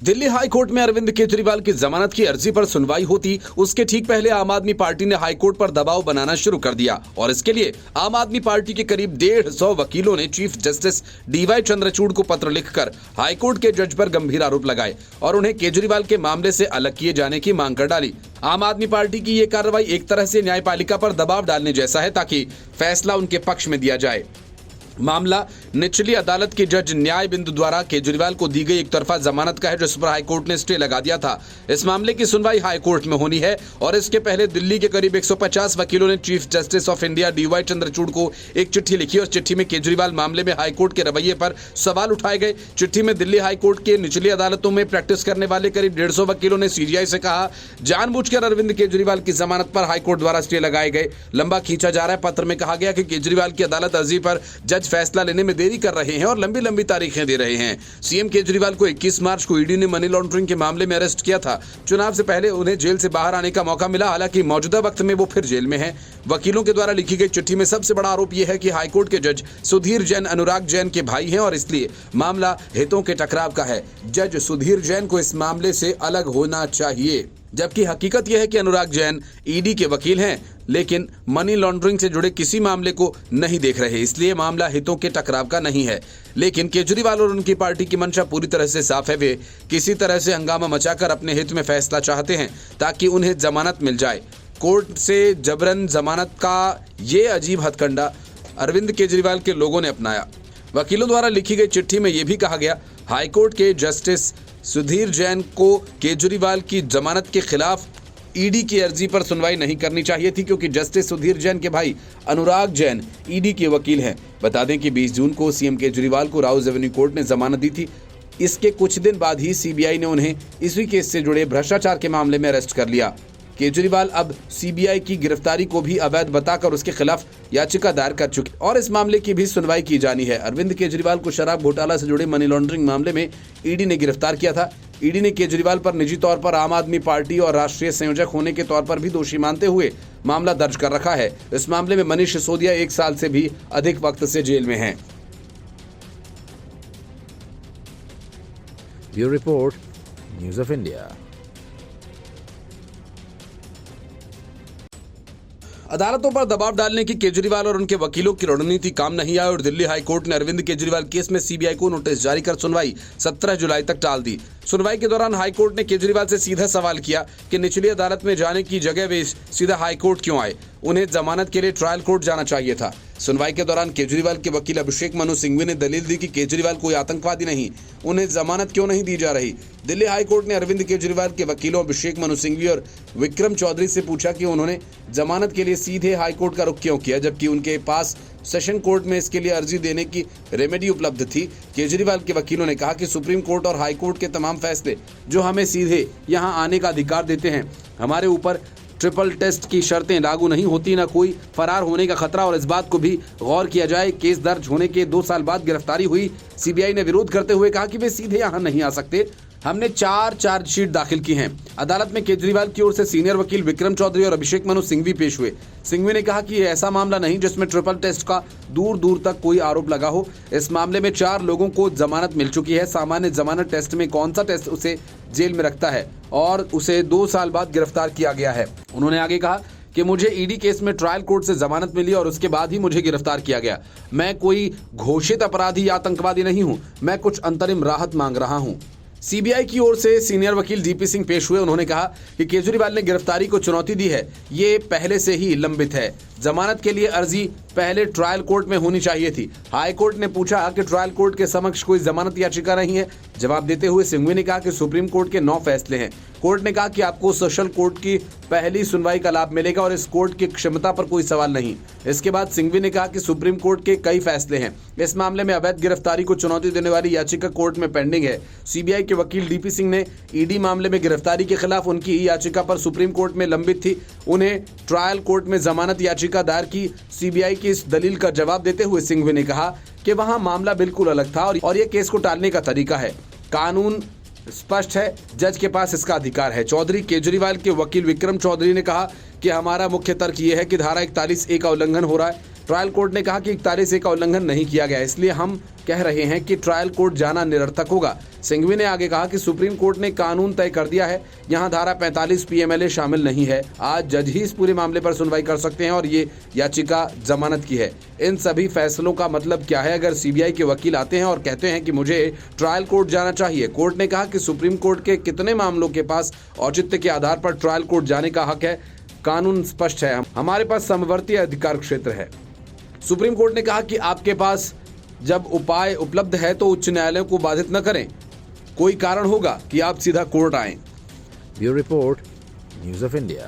Delhi high court में अरविंद केजरीवाल की जमानत की अर्जी पर सुनवाई होती उसके ठीक पहले आम आदमी पार्टी ने हाई कोर्ट पर दबाव बनाना शुरू कर दिया और इसके लिए आम आदमी पार्टी के करीब 150 वकीलों ने चीफ जस्टिस डीवाई चंद्रचूड़ को पत्र लिखकर हाई कोर्ट के जज पर गंभीर आरोप लगाए और उन्हें केजरीवाल के मामले से अलग किए जाने की मांग कर डाली। आम आदमी पार्टी की ये कार्रवाई एक तरह से न्यायपालिका पर दबाव डालने जैसा है ताकि फैसला उनके पक्ष में दिया जाए। मामला निचली अदालत के जज न्याय बिंदु द्वारा केजरीवाल को दी गई एक तरफा जमानत का है, जिस पर हाईकोर्ट ने स्टे लगा दिया था। इस मामले की सुनवाई हाईकोर्ट में होनी है और इसके पहले दिल्ली के करीब 150 वकीलों ने chief justice of India DY Chandrachud को एक चिट्ठी लिखी और चिट्ठी में केजरीवाल मामले में हाईकोर्ट के रवैये पर सवाल उठाए गए। चिट्ठी में दिल्ली हाईकोर्ट के निचली अदालतों में प्रैक्टिस करने वाले करीब 150 वकीलों ने सीजीआई से कहा, जानबूझकर अरविंद केजरीवाल की जमानत पर हाईकोर्ट द्वारा स्टे लगाए गए। लंबा खींचा जा रहा है। पत्र में कहा गया कि केजरीवाल की अदालत अर्जी पर जज फैसला लेने में देरी कर रहे हैं और लंबी तारीखें दे रहे हैं। सीएम केजरीवाल को 21 मार्च को ईडी ने मनी लॉन्ड्रिंग के मामले में अरेस्ट किया था। चुनाव से पहले उन्हें जेल से बाहर आने का मौका मिला, हालांकि मौजूदा वक्त में वो फिर जेल में हैं। वकीलों के द्वारा लिखी गई चिट्ठी में सबसे बड़ा आरोप यह है कि हाईकोर्ट के जज सुधीर जैन अनुराग जैन के भाई हैं और इसलिए मामला हितों के टकराव का है। जज सुधीर जैन को इस मामले से अलग होना चाहिए, जबकि हकीकत यह है कि अनुराग जैन ईडी के वकील हैं लेकिन मनी लॉन्ड्रिंग से जुड़े किसी मामले को नहीं देख रहे, इसलिए मामला हितों के टकराव का नहीं है। लेकिन केजरीवाल और उनकी पार्टी की मंशा पूरी तरह से साफ है। वे किसी तरह से हंगामा मचाकर अपने हित में फैसला चाहते हैं ताकि उन्हें जमानत मिल जाए। कोर्ट से जबरन जमानत का ये अजीब हथकंडा अरविंद केजरीवाल के लोगों ने अपनाया। वकीलों द्वारा लिखी गई चिट्ठी में यह भी कहा गया, हाईकोर्ट के जस्टिस सुधीर जैन को केजरीवाल की जमानत के खिलाफ ईडी की अर्जी पर सुनवाई नहीं करनी चाहिए थी, क्योंकि जस्टिस सुधीर जैन के भाई अनुराग जैन ईडी के वकील हैं। बता दें कि 20 जून को सीएम केजरीवाल को राउज एवेन्यू कोर्ट ने जमानत दी थी। इसके कुछ दिन बाद ही सीबीआई ने उन्हें इसी केस से जुड़े भ्रष्टाचार के मामले में अरेस्ट कर लिया। केजरीवाल अब सीबीआई की गिरफ्तारी को भी अवैध बताकर उसके खिलाफ याचिका दायर कर चुके और इस मामले की भी सुनवाई की जानी है। अरविंद केजरीवाल को शराब घोटाला से जुड़े मनी लॉन्ड्रिंग मामले में ईडी ने गिरफ्तार किया था। ईडी ने केजरीवाल पर निजी तौर पर आम आदमी पार्टी और राष्ट्रीय संयोजक होने के तौर पर भी दोषी मानते हुए मामला दर्ज कर रखा है। इस मामले में मनीष सिसोदिया 1 साल से भी अधिक वक्त से जेल में हैं। Bureau report, news of India. अदालतों पर दबाव डालने की केजरीवाल और उनके वकीलों की रणनीति काम नहीं आई और दिल्ली हाईकोर्ट ने अरविंद केजरीवाल केस में सीबीआई को नोटिस जारी कर सुनवाई 17 जुलाई तक टाल दी। सुनवाई के दौरान हाईकोर्ट ने केजरीवाल से सीधा सवाल किया कि निचली अदालत में जाने की जगह वे सीधा हाईकोर्ट क्यों आए, उन्हें जमानत के लिए ट्रायल कोर्ट जाना चाहिए था। सुनवाई के दौरान केजरीवाल के वकील अभिषेक मनु सिंघवी ने दलील दी कि केजरीवाल कोई आतंकवादी नहीं, उन्हें जमानत क्यों नहीं दी जा रही। दिल्ली हाईकोर्ट ने अरविंद केजरीवाल के वकीलों अभिषेक मनु सिंघवी और विक्रम चौधरी से पूछा कि उन्होंने जमानत के लिए सीधे हाईकोर्ट का रुख क्यों किया, जबकि उनके पास सेशन कोर्ट में इसके लिए अर्जी देने की रेमेडी उपलब्ध थी। केजरीवाल के वकीलों ने कहा कि सुप्रीम कोर्ट और हाई कोर्ट के तमाम फैसले जो हमें सीधे यहां आने का अधिकार देते हैं, हमारे ऊपर ट्रिपल टेस्ट की शर्तें लागू नहीं होती, न कोई फरार होने का खतरा। और इस बात को भी गौर किया जाए, केस दर्ज होने के 2 साल बाद गिरफ्तारी हुई। सीबीआई ने विरोध करते हुए कहा कि वे सीधे यहां नहीं आ सकते। हमने 4 चार्जशीट दाखिल की हैं। अदालत में केजरीवाल की ओर से सीनियर वकील विक्रम चौधरी और अभिषेक मनु सिंघवी पेश हुए। सिंघवी ने कहा कि ऐसा मामला नहीं जिसमें ट्रिपल टेस्ट का दूर तक कोई आरोप लगा हो। इस मामले में 4 लोगों को जमानत मिल चुकी है। सामान्य जमानत टेस्ट में कौन सा टेस्ट उसे जेल में रखता है और उसे 2 साल बाद गिरफ्तार किया गया है। उन्होंने आगे कहा कि मुझे ईडी केस में ट्रायल कोर्ट से जमानत मिली और उसके बाद ही मुझे गिरफ्तार किया गया। मैं कोई घोषित अपराधी या आतंकवादी नहीं हूं, मैं कुछ अंतरिम राहत मांग रहा हूं। सीबीआई की ओर से सीनियर वकील डीपी सिंह पेश हुए। उन्होंने कहा कि केजरीवाल ने गिरफ्तारी को चुनौती दी है, ये पहले से ही लंबित है। जमानत के लिए अर्जी पहले ट्रायल कोर्ट में होनी चाहिए थी। हाई कोर्ट ने पूछा कि ट्रायल कोर्ट के समक्ष कोई जमानत याचिका नहीं है। जवाब देते हुए सिंघवी ने कहा कि सुप्रीम कोर्ट के 9 फैसले हैं। कोर्ट ने कहा कि आपको सेशन कोर्ट की पहली सुनवाई का लाभ मिलेगा और इस कोर्ट की क्षमता पर कोई सवाल नहीं। इसके बाद सिंघवी ने कहा कि सुप्रीम कोर्ट के कई फैसले हैं। इस मामले में अवैध गिरफ्तारी को चुनौती देने वाली याचिका कोर्ट में पेंडिंग है। सीबीआई के वकील डीपी सिंह ने ईडी मामले में गिरफ्तारी के खिलाफ उनकी याचिका पर सुप्रीम कोर्ट में लंबित थी, उन्हें ट्रायल कोर्ट में जमानत याचिका दायर की। सीबीआई की इस दलील का जवाब देते हुए सिंघवी ने कहा कि वहां मामला बिल्कुल अलग था और यह केस को टालने का तरीका है। कानून स्पष्ट है, जज के पास इसका अधिकार है। चौधरी केजरीवाल के वकील विक्रम चौधरी ने कहा कि हमारा मुख्य तर्क यह है कि धारा 41A का उल्लंघन हो रहा है। ट्रायल कोर्ट ने कहा कि 41A का उल्लंघन नहीं किया गया, इसलिए हम कह रहे हैं कि ट्रायल कोर्ट जाना निरर्थक होगा। सिंघवी ने आगे कहा कि सुप्रीम कोर्ट ने कानून तय कर दिया है, यहाँ धारा 45 PMLA शामिल नहीं है। आज जज ही इस पूरे मामले पर सुनवाई कर सकते हैं और ये याचिका जमानत की है। इन सभी फैसलों का मतलब क्या है? अगर CBI के वकील आते हैं और कहते हैं कि मुझे ट्रायल कोर्ट जाना चाहिए, कोर्ट ने कहा कि सुप्रीम कोर्ट के कितने मामलों के पास औचित्य के आधार पर ट्रायल कोर्ट जाने का हक है। कानून स्पष्ट है, हमारे पास समवर्ती अधिकार क्षेत्र है। सुप्रीम कोर्ट ने कहा कि आपके पास जब उपाय उपलब्ध है तो उच्च न्यायालयों को बाधित न करें। कोई कारण होगा कि आप सीधा कोर्ट आएं। Bureau Report, News of India.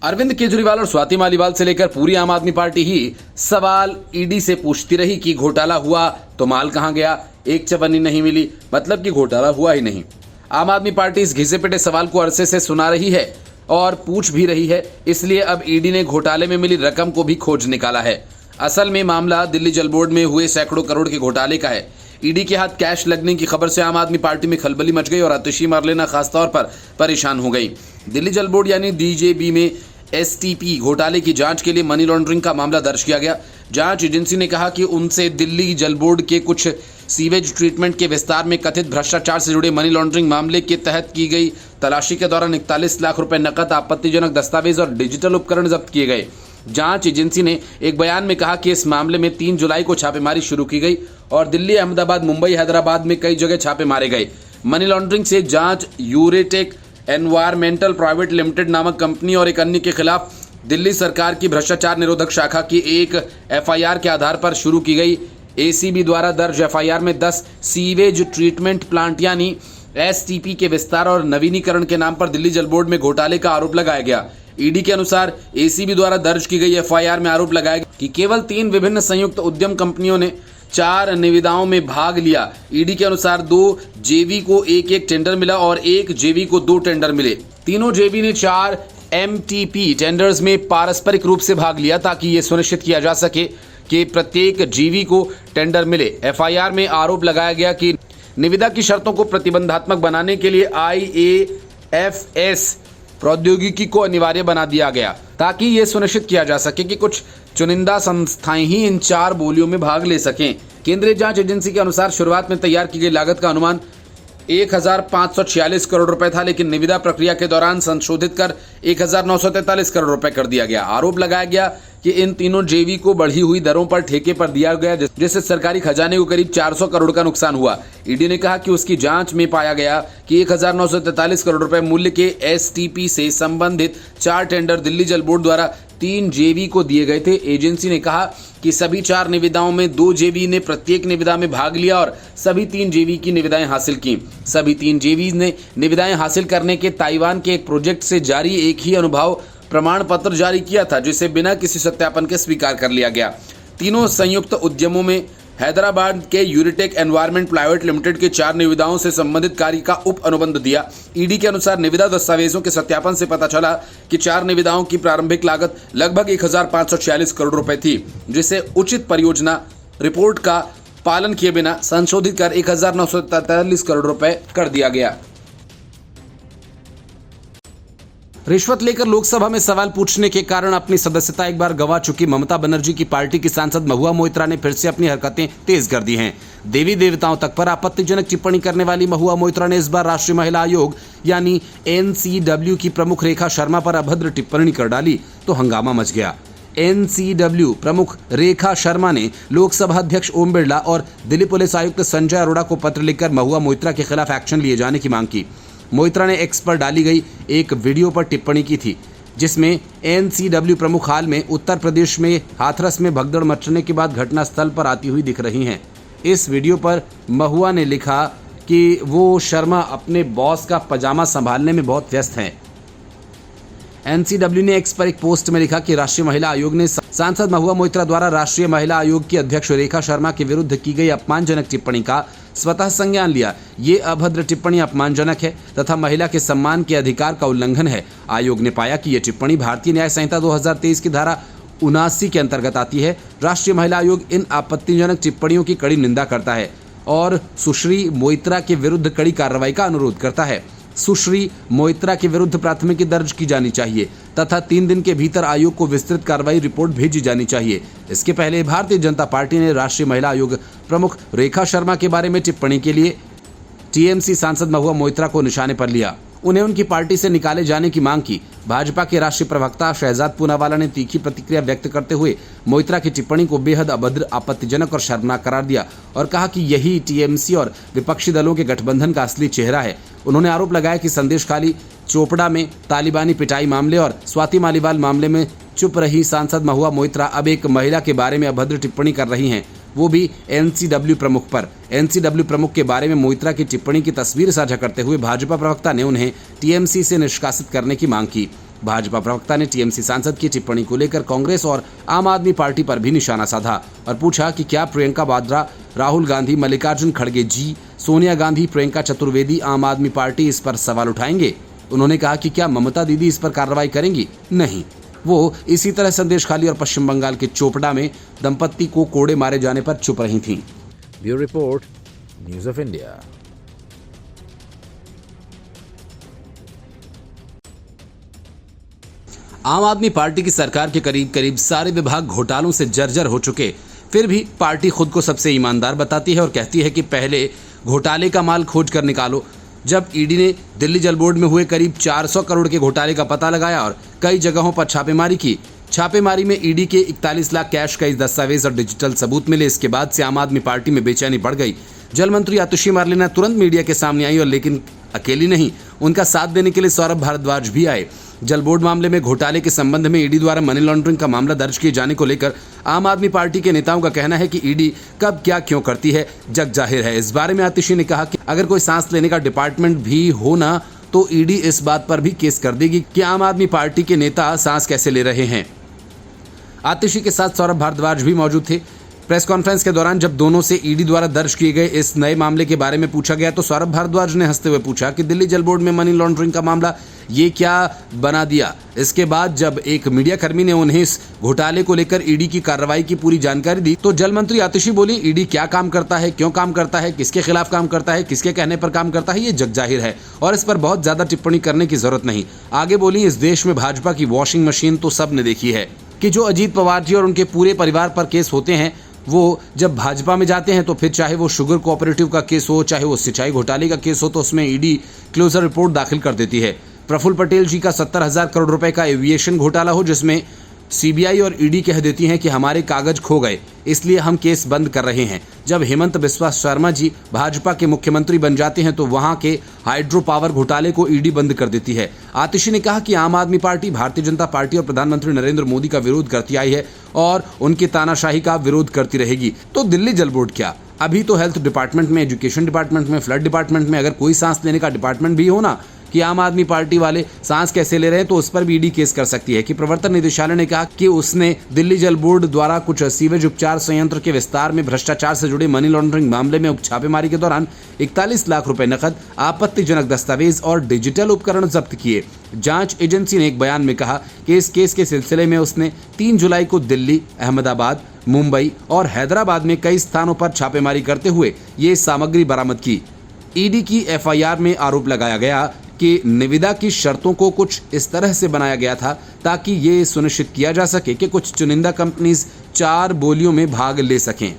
Arvind Kejriwal और स्वाति मालीवाल से लेकर पूरी आम आदमी पार्टी ही सवाल ईडी से पूछती रही कि घोटाला हुआ तो माल कहां गया, एक चवन्नी नहीं मिली, मतलब कि घोटाला हुआ ही नहीं। आम आदमी पार्टी इस घिसे पिटे सवाल को अरसे से सुना रही है और पूछ भी रही है, इसलिए अब ईडी ने घोटाले में मिली रकम को भी खोज निकाला है। असल में मामला दिल्ली जल बोर्ड में हुए सैकड़ों करोड़ के घोटाले का है। ईडी के हाथ कैश लगने की खबर से आम आदमी पार्टी में खलबली मच गई और आतिशी मारलेना खासतौर पर परेशान हो गई। दिल्ली जल बोर्ड यानी DJB में STP घोटाले की जांच के लिए मनी लॉन्ड्रिंग का मामला दर्ज किया गया। जांच एजेंसी ने कहा कि उनसे दिल्ली जल बोर्ड के कुछ सीवेज ट्रीटमेंट के विस्तार में कथित भ्रष्टाचार से जुड़े मनी लॉन्ड्रिंग मामले के तहत की गई तलाशी के दौरान 41 लाख रुपए नकद, आपत्तिजनक दस्तावेज और डिजिटल उपकरण जब्त किए गए। जांच एजेंसी ने एक बयान में कहा कि इस मामले में 3 जुलाई को छापेमारी शुरू की गई और दिल्ली, अहमदाबाद, मुंबई, हैदराबाद में कई जगह छापे मारे गए। मनी लॉन्ड्रिंग से जांच यूरेटेक एनवायरमेंटल प्राइवेट लिमिटेड नामक कंपनी और एक अन्य के खिलाफ दिल्ली सरकार की भ्रष्टाचार निरोधक शाखा की एक FIR के आधार पर शुरू की गई। ACB द्वारा दर्ज FIR में 10 सीवेज ट्रीटमेंट प्लांट यानी STP के विस्तार और नवीनीकरण के नाम पर दिल्ली जल बोर्ड में घोटाले का आरोप लगाया गया। ईडी के अनुसार ACB द्वारा दर्ज की गई FIR में आरोप लगाया गया कि केवल 3 विभिन्न संयुक्त उद्यम कंपनियों ने 4 निविदाओं में भाग लिया। ईडी के अनुसार 2 JV को एक टेंडर मिला और 1 JV को 2 टेंडर मिले। तीनों JV ने 4 MTP टेंडर्स में पारस्परिक रूप से भाग लिया ताकि ये सुनिश्चित किया जा सके कि प्रत्येक JV को टेंडर मिले। FIR में आरोप लगाया गया कि निविदा की शर्तों को प्रतिबंधात्मक बनाने के लिए IAFS प्रौद्योगिकी को अनिवार्य बना दिया गया ताकि ये सुनिश्चित किया जा सके कि कुछ चुनिंदा संस्थाएं ही इन 4 बोलियों में भाग ले सकें। केंद्रीय जांच एजेंसी के अनुसार शुरुआत में तैयार की गई लागत का अनुमान 1546 करोड़ रुपए था, लेकिन निविदा प्रक्रिया के दौरान संशोधित कर 1943 करोड़ रुपए कर दिया गया। आरोप लगाया गया कि इन तीनों JV को बढ़ी हुई दरों पर ठेके पर दिया गया, जिससे सरकारी खजाने को करीब 400 करोड़ का नुकसान हुआ। ईडी ने कहा कि उसकी जांच में पाया गया कि 1943 करोड़ रुपए मूल्य के STP से संबंधित 4 टेंडर दिल्ली जल बोर्ड द्वारा 3 JV को दिए गए थे। एजेंसी ने कहा कि सभी 4 निविदाओं में 2 JV ने प्रत्येक निविदा में भाग लिया और सभी 3 JV की निविदाएं हासिल की। सभी 3 JV ने निविदाएं हासिल करने के ताइवान के एक प्रोजेक्ट से जारी एक ही अनुभव प्रमाण पत्र जारी किया था, जिसे बिना किसी सत्यापन के स्वीकार कर लिया गया। तीनों संयुक्त उद्यमों में हैदराबाद के यूरेटेक एनवायरमेंट प्राइवेट लिमिटेड के 4 निविदाओं से संबंधित कार्य का उप अनुबंध दिया। ईडी के अनुसार निविदा दस्तावेजों के सत्यापन से पता चला कि 4 निविदाओं की प्रारंभिक लागत लगभग 1546 करोड़ रुपए थी, जिसे उचित परियोजना रिपोर्ट का पालन किए बिना संशोधित कर 1943 करोड़ रुपए कर दिया गया। रिश्वत लेकर लोकसभा में सवाल पूछने के कारण अपनी सदस्यता एक बार गंवा चुकी ममता बनर्जी की पार्टी की सांसद महुआ मोइत्रा ने फिर से अपनी हरकतें तेज कर दी हैं। देवी देवताओं तक पर आपत्तिजनक टिप्पणी करने वाली महुआ मोइत्रा ने इस बार राष्ट्रीय महिला आयोग यानी NCW की प्रमुख रेखा शर्मा पर अभद्र टिप्पणी कर डाली तो हंगामा मच गया। NCW प्रमुख रेखा शर्मा ने लोकसभा अध्यक्ष ओम बिरला और दिल्ली पुलिस आयुक्त संजय अरोड़ा को पत्र लिखकर महुआ मोइत्रा के खिलाफ एक्शन लिए जाने की मांग की। मोइत्रा ने एक्स पर डाली गई एक वीडियो पर टिप्पणी की थी, जिसमें NCW प्रमुख हाल में उत्तर प्रदेश में हाथरस में भगदड़ मचने के बाद घटनास्थल पर आती हुई दिख रही हैं। इस वीडियो पर महुआ ने लिखा कि वो शर्मा अपने बॉस का पजामा संभालने में बहुत व्यस्त हैं। NCW ने एक्स पर एक पोस्ट में लिखा कि राष्ट्रीय महिला आयोग ने सांसद महुआ मोइत्रा द्वारा राष्ट्रीय महिला आयोग की अध्यक्ष रेखा शर्मा के विरुद्ध की गई अपमानजनक टिप्पणी का स्वतः संज्ञान लिया। ये अभद्र टिप्पणी अपमानजनक है तथा महिला के सम्मान के अधिकार का उल्लंघन है। आयोग ने पाया कि ये टिप्पणी भारतीय न्याय संहिता 2023 की धारा 79 के अंतर्गत आती है। राष्ट्रीय महिला आयोग इन आपत्तिजनक टिप्पणियों की कड़ी निंदा करता है और सुश्री मोइत्रा के विरुद्ध कड़ी कार्रवाई का अनुरोध करता है। सुश्री मोइत्रा के विरुद्ध प्राथमिकी दर्ज की जानी चाहिए तथा 3 दिन के भीतर आयोग को विस्तृत कार्रवाई रिपोर्ट भेजी जानी चाहिए। इसके पहले भारतीय जनता पार्टी ने राष्ट्रीय महिला आयोग प्रमुख रेखा शर्मा के बारे में टिप्पणी के लिए टीएमसी सांसद महुआ मोइत्रा को निशाने पर लिया। उन्हें उनकी पार्टी से निकाले जाने की मांग की। भाजपा के राष्ट्रीय प्रवक्ता शहजाद पूनावाला ने तीखी प्रतिक्रिया व्यक्त करते हुए मोइत्रा की टिप्पणी को बेहद अभद्र, आपत्तिजनक और शर्मनाक करार दिया और कहा कि यही टीएमसी और विपक्षी दलों के गठबंधन का असली चेहरा है। उन्होंने आरोप लगाया कि संदेशखाली चोपड़ा में तालिबानी पिटाई मामले और स्वाति मालीवाल मामले में चुप रही सांसद महुआ मोइत्रा अब एक महिला के बारे में अभद्र टिप्पणी कर रही हैं, वो भी एनसीडब्ल्यू प्रमुख पर। एनसीडब्ल्यू प्रमुख के बारे में मोइत्रा की टिप्पणी की तस्वीर साझा करते हुए भाजपा प्रवक्ता ने उन्हें टीएमसी से निष्कासित करने की मांग की। भाजपा प्रवक्ता ने टीएमसी सांसद की टिप्पणी को लेकर कांग्रेस और आम आदमी पार्टी पर भी निशाना साधा और पूछा कि क्या प्रियंका वाड्रा, राहुल गांधी, मल्लिकार्जुन खड़गे जी, सोनिया गांधी, प्रियंका चतुर्वेदी, आम आदमी पार्टी इस पर सवाल उठाएंगे। उन्होंने कहा कि क्या ममता दीदी इस पर कार्रवाई करेंगी? नहीं, वो इसी तरह संदेशखाली और पश्चिम बंगाल के चोपड़ा में दंपत्ति को कोड़े मारे जाने पर चुप रही थीं। Bureau report, news of India. आम आदमी पार्टी की सरकार के करीब सारे विभाग घोटालों से जर्जर हो चुके, फिर भी पार्टी खुद को सबसे ईमानदार बताती है और कहती है कि पहले घोटाले का माल खोज कर निकालो। जब ईडी ने दिल्ली जल बोर्ड में हुए करीब 400 करोड़ के घोटाले का पता लगाया और कई जगहों पर छापेमारी की, छापेमारी में ईडी के 41 लाख कैश, कई दस्तावेज और डिजिटल सबूत मिले। इसके बाद से आम आदमी पार्टी में बेचैनी बढ़ गई। जल मंत्री आतिशी मार्लेना तुरंत मीडिया के सामने आई और लेकिन अकेली नहीं, उनका साथ देने के लिए सौरभ भारद्वाज भी आए। जल बोर्ड मामले में घोटाले के संबंध में ईडी द्वारा मनी लॉन्ड्रिंग का मामला दर्ज किए जाने को लेकर आम आदमी पार्टी के नेताओं का कहना है कि ईडी कब क्या क्यों करती है जग जाहिर है। इस बारे में आतिशी ने कहा कि अगर कोई सांस लेने का डिपार्टमेंट भी हो ना तो ईडी इस बात पर भी केस कर देगी कि आम आदमी पार्टी के नेता सांस कैसे ले रहे हैं। आतिशी के साथ सौरभ भारद्वाज भी मौजूद थे। प्रेस कॉन्फ्रेंस के दौरान जब दोनों से ईडी द्वारा दर्ज किए गए इस नए मामले के बारे में पूछा गया तो सौरभ भारद्वाज ने हंसते हुए पूछा कि दिल्ली जल बोर्ड में मनी लॉन्ड्रिंग का मामला ये क्या बना दिया। इसके बाद जब एक मीडिया कर्मी ने उन्हें इस घोटाले को लेकर ईडी की कार्रवाई की पूरी जानकारी दी तो जल मंत्री आतिशी बोली, ईडी क्या काम करता है, क्यों काम करता है, किसके खिलाफ काम करता है, किसके कहने पर काम करता है, ये जग जाहिर है और इस पर बहुत ज्यादा टिप्पणी करने की जरूरत नहीं। आगे बोली, इस देश में भाजपा की वॉशिंग मशीन तो सबने देखी है कि जो अजीत पवार जी और उनके पूरे परिवार पर केस होते हैं वो जब भाजपा में जाते हैं तो फिर चाहे वो शुगर कोऑपरेटिव का केस हो, चाहे वो सिंचाई घोटाले का केस हो, तो उसमें ईडी क्लोजर रिपोर्ट दाखिल कर देती है। प्रफुल्ल पटेल जी का 70,000 करोड़ रुपए का एविएशन घोटाला हो जिसमें सीबीआई और ईडी कह देती हैं कि हमारे कागज खो गए इसलिए हम केस बंद कर रहे हैं। जब हेमंत बिस्वा शर्मा जी भाजपा के मुख्यमंत्री बन जाते हैं तो वहां के हाइड्रो पावर घोटाले को ईडी बंद कर देती है। आतिशी ने कहा कि आम आदमी पार्टी भारतीय जनता पार्टी और प्रधानमंत्री नरेंद्र मोदी का विरोध करती आई है और उनकी तानाशाही का विरोध करती रहेगी। तो दिल्ली जल बोर्ड क्या, अभी तो हेल्थ डिपार्टमेंट में, एजुकेशन डिपार्टमेंट में, फ्लड डिपार्टमेंट में अगर कोई सांस लेने का डिपार्टमेंट भी हो ना कि आम आदमी पार्टी वाले सांस कैसे ले रहे हैं तो उस पर भी ईडी केस कर सकती है। कि प्रवर्तन निदेशालय ने कहा कि उसने दिल्ली जल बोर्ड द्वारा कुछ सीवेज उपचार संयंत्र के विस्तार में भ्रष्टाचार से जुड़े मनी लॉन्ड्रिंग मामले में छापेमारी के दौरान 41 लाख रुपए नकद, आपत्तिजनक दस्तावेज और डिजिटल उपकरण जब्त किए। जांच एजेंसी ने एक बयान में कहा कि इस केस के सिलसिले में उसने 3 जुलाई को दिल्ली, अहमदाबाद, मुंबई और हैदराबाद में कई स्थानों पर छापेमारी करते हुए ये सामग्री बरामद की। ईडी की एफआईआर में आरोप लगाया गया कि निविदा की शर्तों को कुछ इस तरह से बनाया गया था ताकि ये सुनिश्चित किया जा सके कि कुछ चुनिंदा कंपनीज 4 बोलियों में भाग ले सकें।